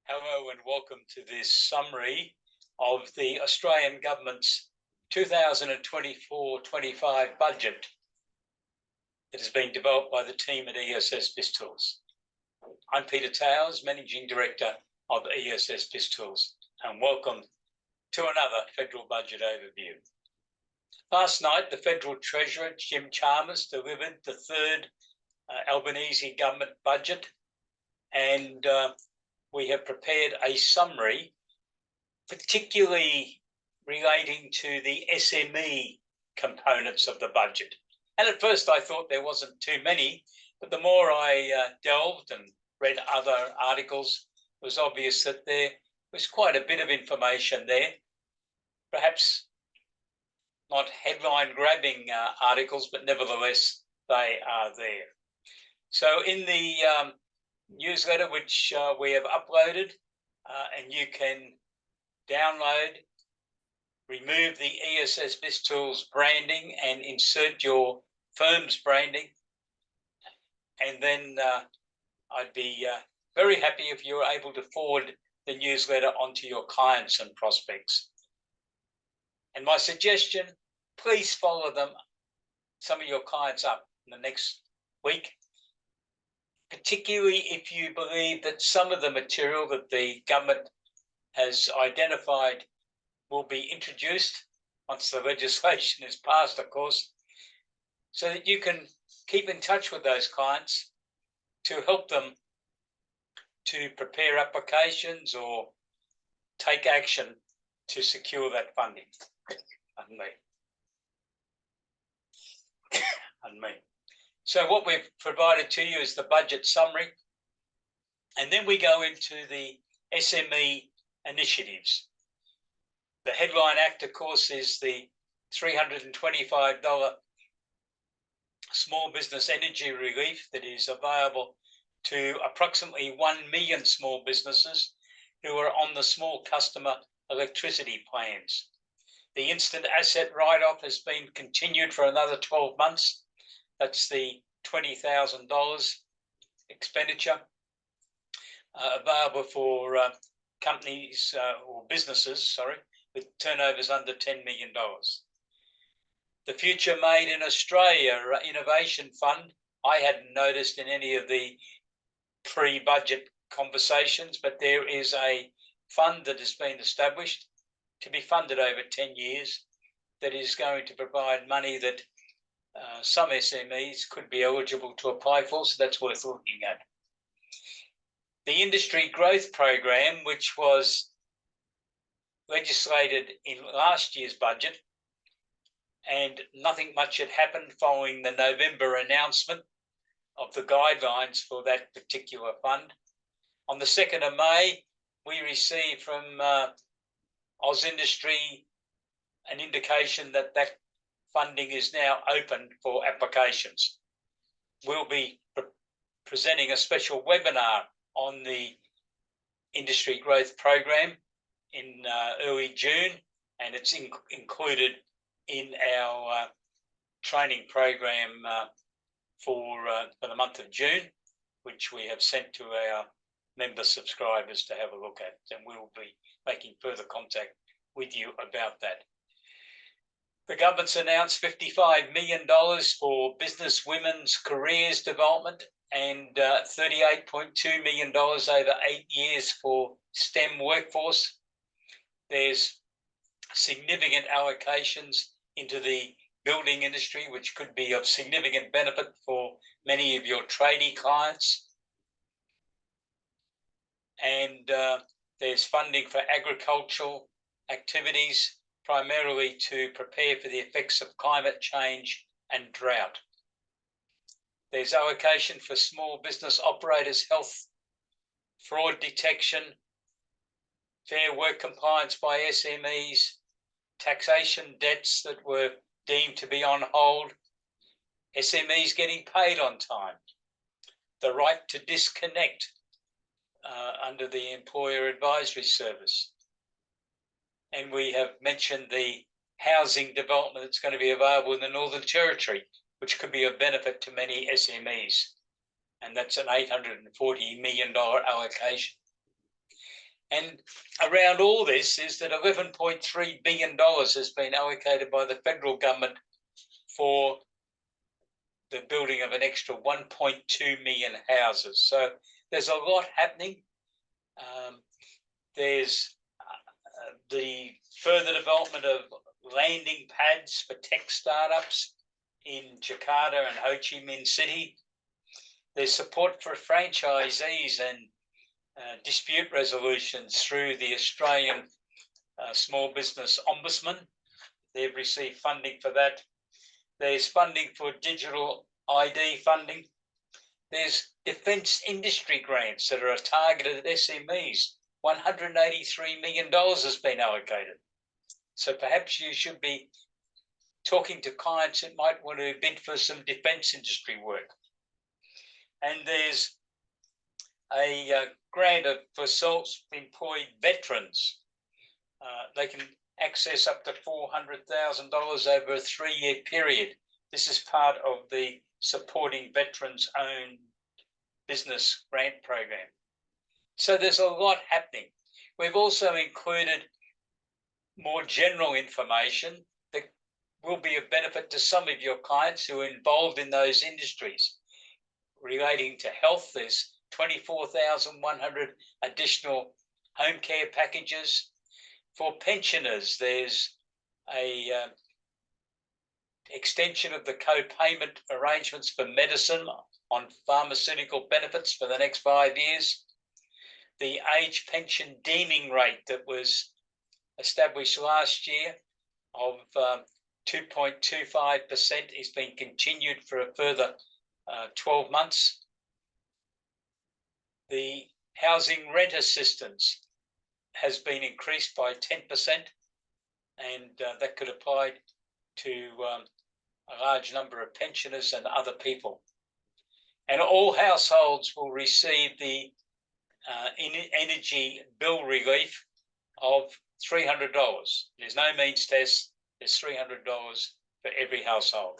Hello and welcome to this summary of the Australian Government's 2024-25 budget that has been developed by the team at ESS BIZTOOLS. I'm Peter Towers, Managing Director of ESS BIZTOOLS, and welcome to another federal budget overview. Last night, the Federal Treasurer, Jim Chalmers, delivered the third Albanese government budget, and we have prepared a summary, particularly relating to the SME components of the budget. And at first I thought there wasn't too many, but the more I delved and read other articles, it was obvious that there was quite a bit of information there. Perhaps not headline-grabbing articles, but nevertheless, they are there. So in the newsletter, which we have uploaded, and you can download, remove the ESS BIZTOOLS branding and insert your firm's branding. And then I'd be very happy if you were able to forward the newsletter onto your clients and prospects. And my suggestion, please follow some of your clients up in the next week, particularly if you believe that some of the material that the government has identified will be introduced once the legislation is passed, of course, so that you can keep in touch with those clients to help them to prepare applications or take action to secure that funding. Pardon me. So what we've provided to you is the budget summary, and then we go into the SME initiatives. The headline act, of course, is the $325 small business energy relief that is available to approximately 1 million small businesses who are on the small customer electricity plans. The instant asset write-off has been continued for another 12 months. That's the $20,000 expenditure available for companies or businesses, with turnovers under $10 million. The Future Made in Australia Innovation Fund, I hadn't noticed in any of the pre-budget conversations, but there is a fund that has been established to be funded over 10 years that is going to provide money that some SMEs could be eligible to apply for, so that's worth looking at. The Industry Growth Program, which was legislated in last year's budget, and nothing much had happened following the November announcement of the guidelines for that particular fund. On the 2nd of May, we received from AusIndustry an indication that that funding is now open for applications. We'll be presenting a special webinar on the Industry Growth Program in early June, and it's included in our training program for the month of June, which we have sent to our member subscribers to have a look at, and we'll be making further contact with you about that. The government's announced $55 million for business women's careers development and $38.2 million over 8 years for STEM workforce. There's significant allocations into the building industry, which could be of significant benefit for many of your tradie clients. And there's funding for agricultural activities, primarily to prepare for the effects of climate change and drought. There's allocation for small business operators' health, fraud detection, fair work compliance by SMEs, taxation debts that were deemed to be on hold, SMEs getting paid on time, the right to disconnect under the Employer Advisory Service. And we have mentioned the housing development that's going to be available in the Northern Territory, which could be of benefit to many SMEs. And that's an $840 million allocation. And around all this is that $11.3 billion has been allocated by the federal government for the building of an extra 1.2 million houses. So there's a lot happening. There's the further development of landing pads for tech startups in Jakarta and Ho Chi Minh City. There's support for franchisees and dispute resolutions through the Australian Small Business Ombudsman. They've received funding for that. There's funding for digital ID funding. There's defence industry grants that are targeted at SMEs. $183 million has been allocated. So perhaps you should be talking to clients that might want to bid for some defence industry work. And there's a grant for self-employed veterans. They can access up to $400,000 over a 3-year period. This is part of the Supporting Veterans Owned Business Grant Program. So there's a lot happening. We've also included more general information that will be of benefit to some of your clients who are involved in those industries. Relating to health, there's 24,100 additional home care packages. For pensioners, there's a extension of the co-payment arrangements for medicine on pharmaceutical benefits for the next 5 years. The age pension deeming rate that was established last year of 2.25% is being continued for a further 12 months. The housing rent assistance has been increased by 10%, and that could apply to a large number of pensioners and other people. And all households will receive the energy bill relief of $300. There's no means test, there's $300 for every household.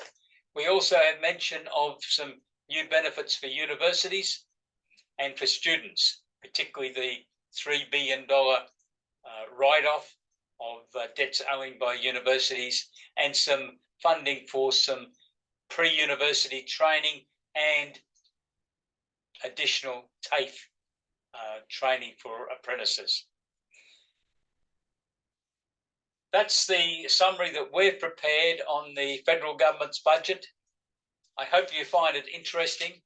We also have mention of some new benefits for universities and for students, particularly the $3 billion write-off of debts owing by universities, and some funding for some pre-university training and additional TAFE training for apprentices. That's the summary that we've prepared on the federal government's budget. I hope you find it interesting,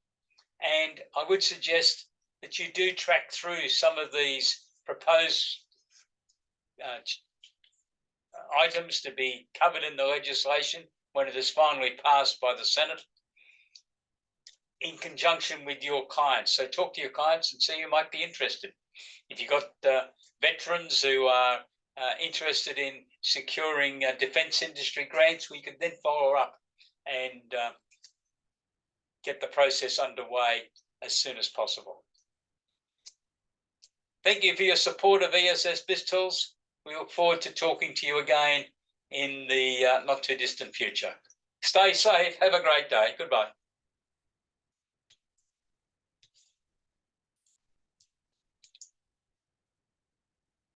and I would suggest that you do track through some of these proposed items to be covered in the legislation when it is finally passed by the Senate, in conjunction with your clients. So talk to your clients and see who might be interested. If you've got veterans who are interested in securing defence industry grants, we could then follow up and get the process underway as soon as possible. Thank you for your support of ESS BIZTOOls. We look forward to talking to you again in the not too distant future. Stay safe. Have a great day. Goodbye.